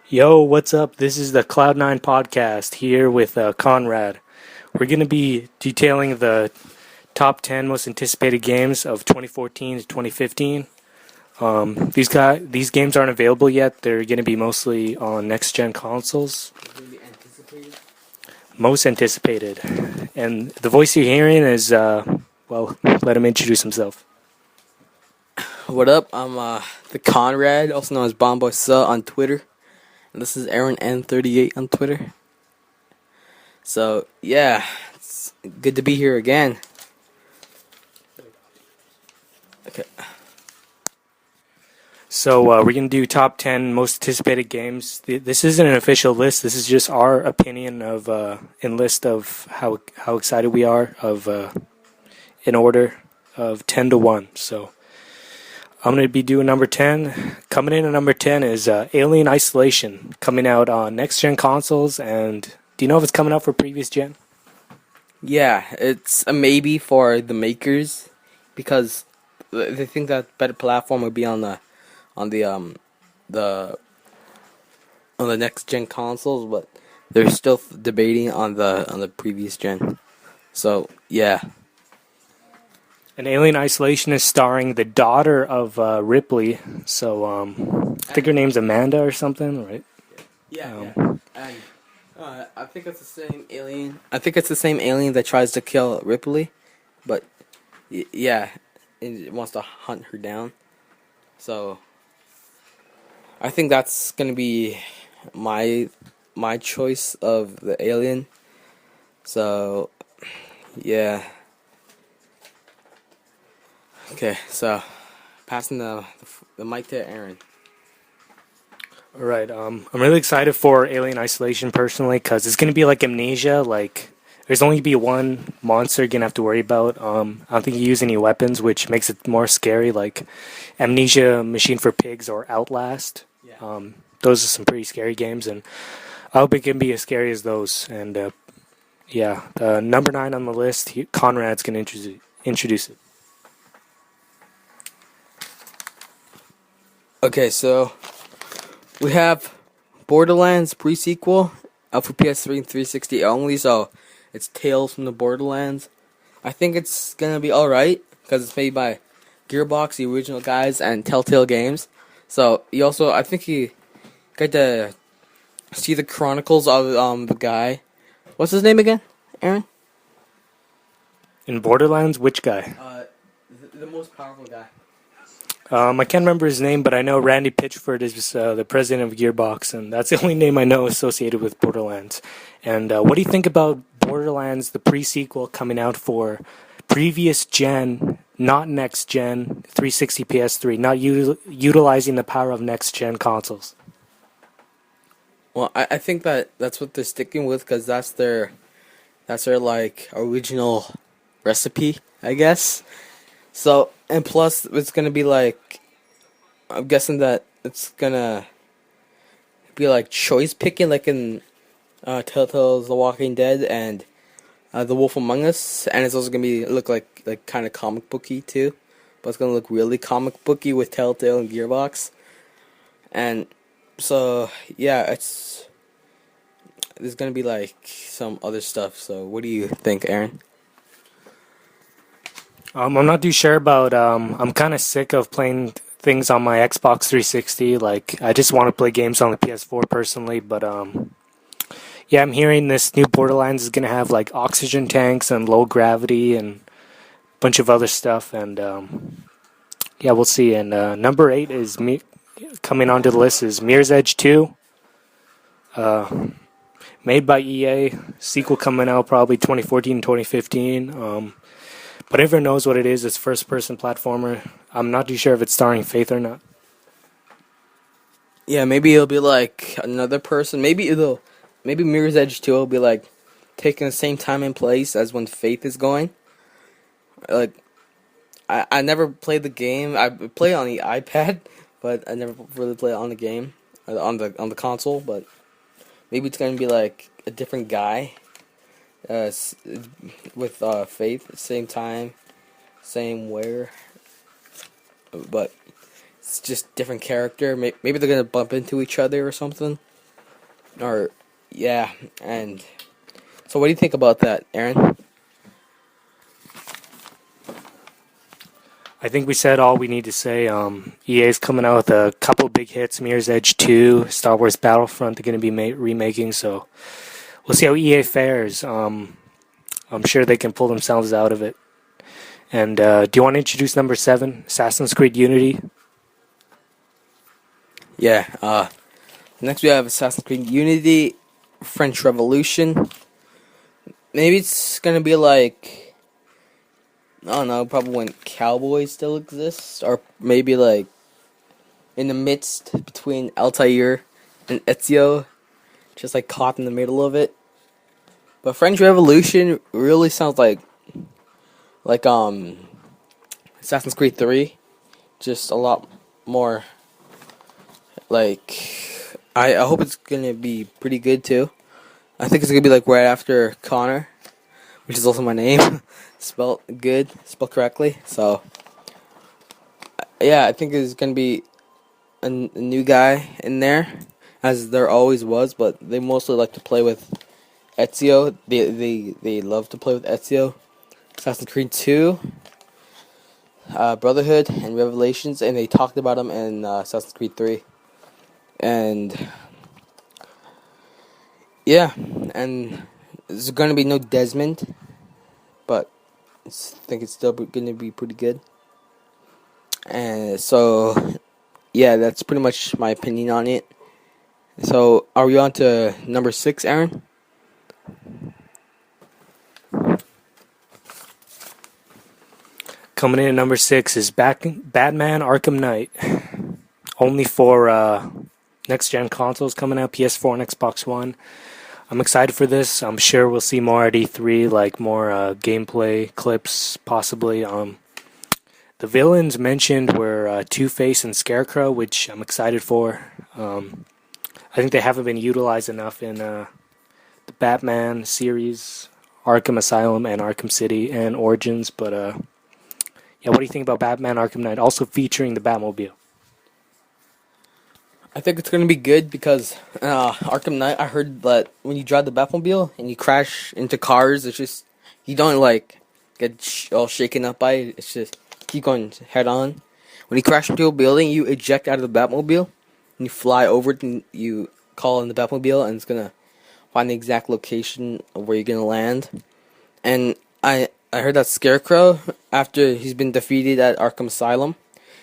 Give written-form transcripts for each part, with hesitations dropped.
Yo, what's up? This is the Cloud9 podcast here with Conrad. We're going to be detailing the top 10 most anticipated games of 2014 to 2015. These games aren't available yet. They're going to be mostly on next gen consoles. Most anticipated. And the voice you're hearing is, let him introduce himself. What up? I'm the Conrad, also known as Bomboy Suh on Twitter. And this is Aaron N38 on Twitter. So yeah, it's good to be here again. Okay. So we're going to do top 10 most anticipated games. This isn't an official list. This is just our opinion of in list of how excited we are of in order of 10 to 1. So I'm going to be doing number 10. Coming in at number 10 is Alien Isolation, coming out on next gen consoles. And do you know if it's coming out for previous gen? Yeah, it's a maybe for the makers because they think that better platform would be on the the on the next gen consoles, but they're still debating on the previous gen. So yeah. And Alien Isolation is starring the daughter of Ripley. So I think her name's Amanda or something, right? Yeah. And I think it's the same alien. I think it's the same alien that tries to kill Ripley, but yeah, it wants to hunt her down. So I think that's gonna be my choice of the alien. So yeah. Okay, so passing the mic to Aaron. All right. I'm really excited for Alien Isolation personally because it's gonna be like Amnesia. Like, there's only be one monster you're gonna have to worry about. I don't think you use any weapons, which makes it more scary. Like Amnesia, Machine for Pigs, or Outlast. Yeah. Those are some pretty scary games, and I hope it can be as scary as those. And yeah, number 9 on the list, Conrad's gonna introduce it. Okay, so we have Borderlands PreSequel out for PS3 and 360 only, so it's Tales from the Borderlands. I think it's gonna be alright, because it's made by Gearbox, the original guys, and Telltale Games. So, I think you got to see the chronicles of the guy. What's his name again, Aaron? In Borderlands, which guy? The most powerful guy. I can't remember his name, but I know Randy Pitchford is the president of Gearbox, and that's the only name I know associated with Borderlands. And what do you think about Borderlands, the pre-sequel coming out for previous gen, not next gen, 360 PS3, not utilizing the power of next gen consoles? Well, I think that's what they're sticking with, because that's their like original recipe, I guess. So, and plus it's gonna be like, I'm guessing that it's gonna be like choice picking, like in Telltale's The Walking Dead and The Wolf Among Us, and it's also gonna be look like kind of comic booky too, but it's gonna look really comic booky with Telltale and Gearbox, and so yeah, there's gonna be like some other stuff. So what do you think, Aaron? I'm not too sure about. I'm kind of sick of playing things on my Xbox 360. Like, I just want to play games on the PS4 personally. But yeah, I'm hearing this new Borderlands is gonna have like oxygen tanks and low gravity and a bunch of other stuff. And yeah, we'll see. And number 8 is coming onto the list is Mirror's Edge 2. Made by EA. Sequel coming out probably 2014, 2015. But everyone knows what it is. It's first-person platformer. I'm not too sure if it's starring Faith or not. Yeah, maybe it'll be like another person. Maybe Mirror's Edge 2 will be like taking the same time and place as when Faith is going. Like, I never played the game. I play it on the iPad, but I never really play it on the game, on the console. But maybe it's gonna be like a different guy, with Faith, same time, same where, but it's just different character. Maybe they're gonna bump into each other or something. Or yeah, and so what do you think about that, Aaron? I think we said all we need to say. EA's coming out with a couple big hits: Mirror's Edge 2, Star Wars Battlefront. They're going to be remaking, so we'll see how EA fares. I'm sure they can pull themselves out of it. And do you want to introduce number 7, Assassin's Creed Unity? Yeah. Next we have Assassin's Creed Unity, French Revolution. Maybe it's gonna be like, I don't know, probably when Cowboys still exists, or maybe like in the midst between Altair and Ezio, just like caught in the middle of it. But French Revolution really sounds like Assassin's Creed 3, just a lot more like I hope it's gonna be pretty good too. I think it's gonna be like right after Connor, which is also my name, spelled good, spelled correctly. So yeah, I think there's gonna be a new guy in there, as there always was. But they mostly like to play with Ezio. They love to play with Ezio. Assassin's Creed 2, Brotherhood, and Revelations, and they talked about them in Assassin's Creed 3. And yeah, and there's gonna be no Desmond, but I think it's still gonna be pretty good. And so, yeah, that's pretty much my opinion on it. So, are we on to number 6, Aaron? Coming in at number 6 is Batman Arkham Knight. Only for next-gen consoles coming out, PS4 and Xbox One. I'm excited for this. I'm sure we'll see more at E3, like more gameplay clips, possibly. The villains mentioned were Two-Face and Scarecrow, which I'm excited for. I think they haven't been utilized enough in the Batman series, Arkham Asylum and Arkham City and Origins. But yeah, what do you think about Batman Arkham Knight, also featuring the Batmobile? I think it's gonna be good because Arkham Knight. I heard that when you drive the Batmobile and you crash into cars, it's just you don't like get all shaken up by it. It's just keep going head on. When you crash into a building, you eject out of the Batmobile and you fly over it and you call in the Batmobile, and it's gonna find the exact location of where you're gonna land. And I heard that Scarecrow, after he's been defeated at Arkham Asylum,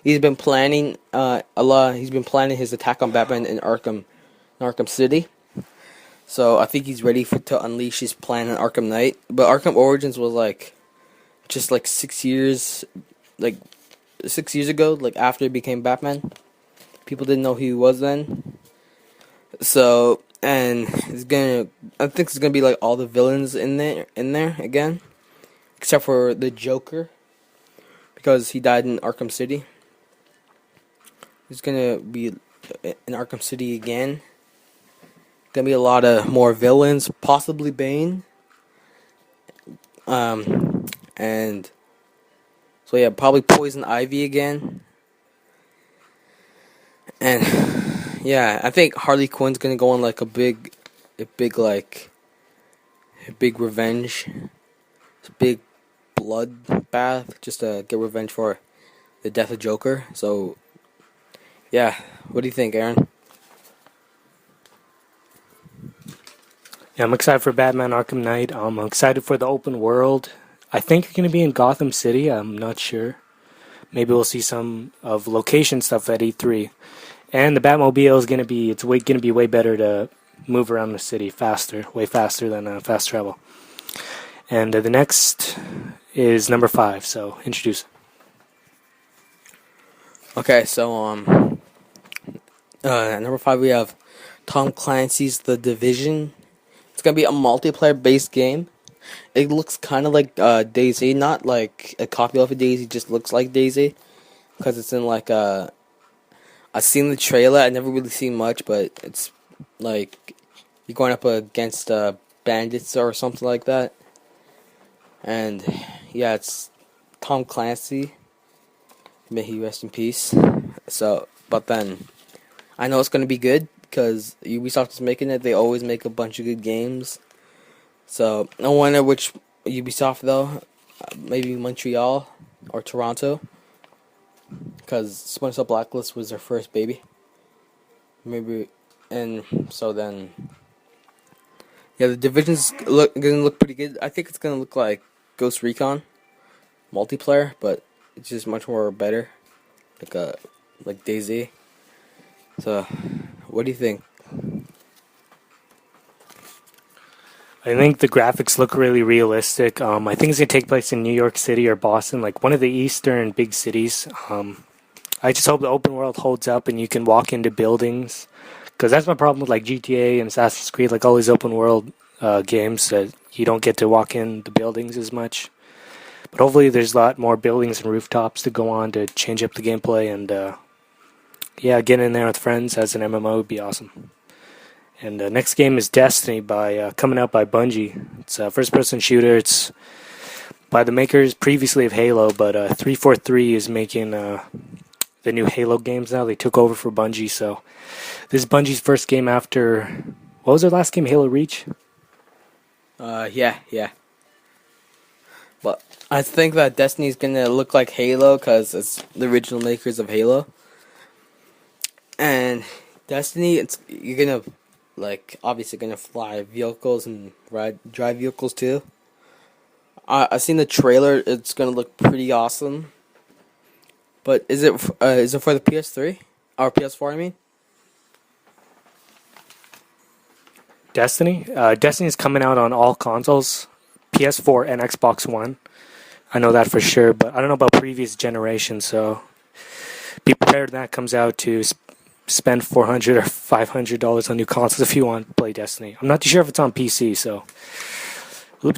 he's been planning a lot. He's been planning his attack on Batman in Arkham City. So I think he's ready to unleash his plan on Arkham Knight. But Arkham Origins was just like 6 years, like 6 years ago, like after he became Batman. People didn't know who he was then. So I think it's gonna be like all the villains in there again, except for the Joker, because he died in Arkham City. He's gonna be in Arkham City again. Gonna be a lot of more villains, possibly Bane. And so yeah, probably Poison Ivy again. And yeah, I think Harley Quinn's gonna go on like a big revenge, a big bloodbath, just to get revenge for the death of Joker. So yeah, what do you think, Aaron? Yeah, I'm excited for Batman Arkham Knight. I'm excited for the open world. I think you're going to be in Gotham City. I'm not sure. Maybe we'll see some of location stuff at E3. And the Batmobile is going to be, going to be way better to move around the city faster, way faster than fast travel. And the next is number 5, so introduce it. Okay, so number 5 we have Tom Clancy's The Division. It's gonna be a multiplayer-based game. It looks kind of like DayZ, not like a copy of a DayZ, just looks like DayZ, because it's in like I've seen the trailer. I never really seen much, but it's like you're going up against bandits or something like that. And yeah, it's Tom Clancy. May he rest in peace. So, but then I know it's gonna be good. because Ubisoft is making it. They always make a bunch of good games. So I wonder which Ubisoft though. Maybe Montreal or Toronto, because Splinter Cell Blacklist was their first baby. Maybe, and so then, yeah, the Division's gonna look pretty good. I think it's gonna look like Ghost Recon multiplayer, but it's just much more better, like DayZ. So, what do you think? I think the graphics look really realistic. I think it's gonna take place in New York City or Boston, like one of the eastern big cities. I just hope the open world holds up and you can walk into buildings, because that's my problem with like GTA and Assassin's Creed, like all these open world games that you don't get to walk in the buildings as much. But hopefully there's a lot more buildings and rooftops to go on to change up the gameplay, and yeah, getting in there with friends as an MMO would be awesome. And the next game is Destiny, by coming out by Bungie. It's a first-person shooter. It's by the makers previously of Halo, but 343 is making the new Halo games now. They took over for Bungie, so this is Bungie's first game after, what was their last game, Halo Reach? Yeah. But I think that Destiny's gonna look like Halo because it's the original makers of Halo. And Destiny, you're gonna obviously gonna fly vehicles and drive vehicles too. I've seen the trailer. It's gonna look pretty awesome. But is it for the PS3 or PS4? I mean, Destiny? Destiny is coming out on all consoles, PS4 and Xbox One. I know that for sure, but I don't know about previous generations, so be prepared when that comes out to spend $400 or $500 on new consoles if you want to play Destiny. I'm not too sure if it's on PC, so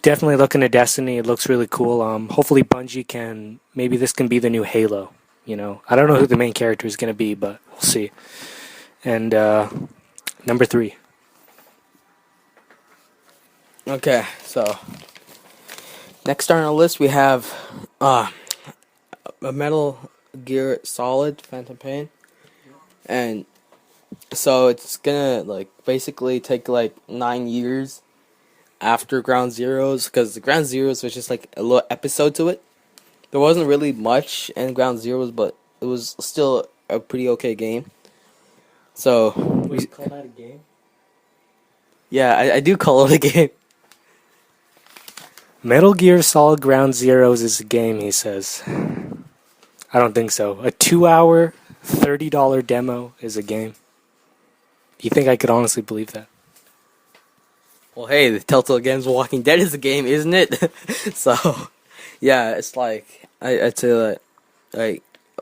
definitely looking at Destiny. It looks really cool. Hopefully Bungie maybe this can be the new Halo. I don't know who the main character is going to be, but we'll see. And number 3. okay. So next on our list we have a Metal Gear Solid Phantom Pain. And so it's gonna basically take 9 years after Ground Zeroes, because the Ground Zeroes was just like a little episode to it. There wasn't really much in Ground Zeroes, but it was still a pretty okay game. So Would you call that a game? Yeah, I do call it a game. Metal Gear Solid Ground Zeroes is a game, he says. I don't think so. A 2-hour, $30 demo is a game. Do you think I could honestly believe that? Well, hey, the Telltale Games Walking Dead is a game, isn't it? So, yeah, it's I'd say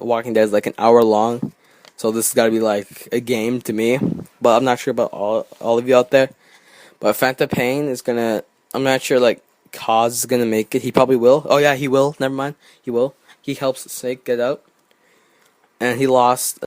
Walking Dead is an hour long. So this has got to be a game to me. But I'm not sure about all of you out there. But Phantom Pain is gonna, I'm not sure Kaz is gonna make it. He probably will. Oh yeah, he will. Never mind. He will. He helps Snake get out. And he lost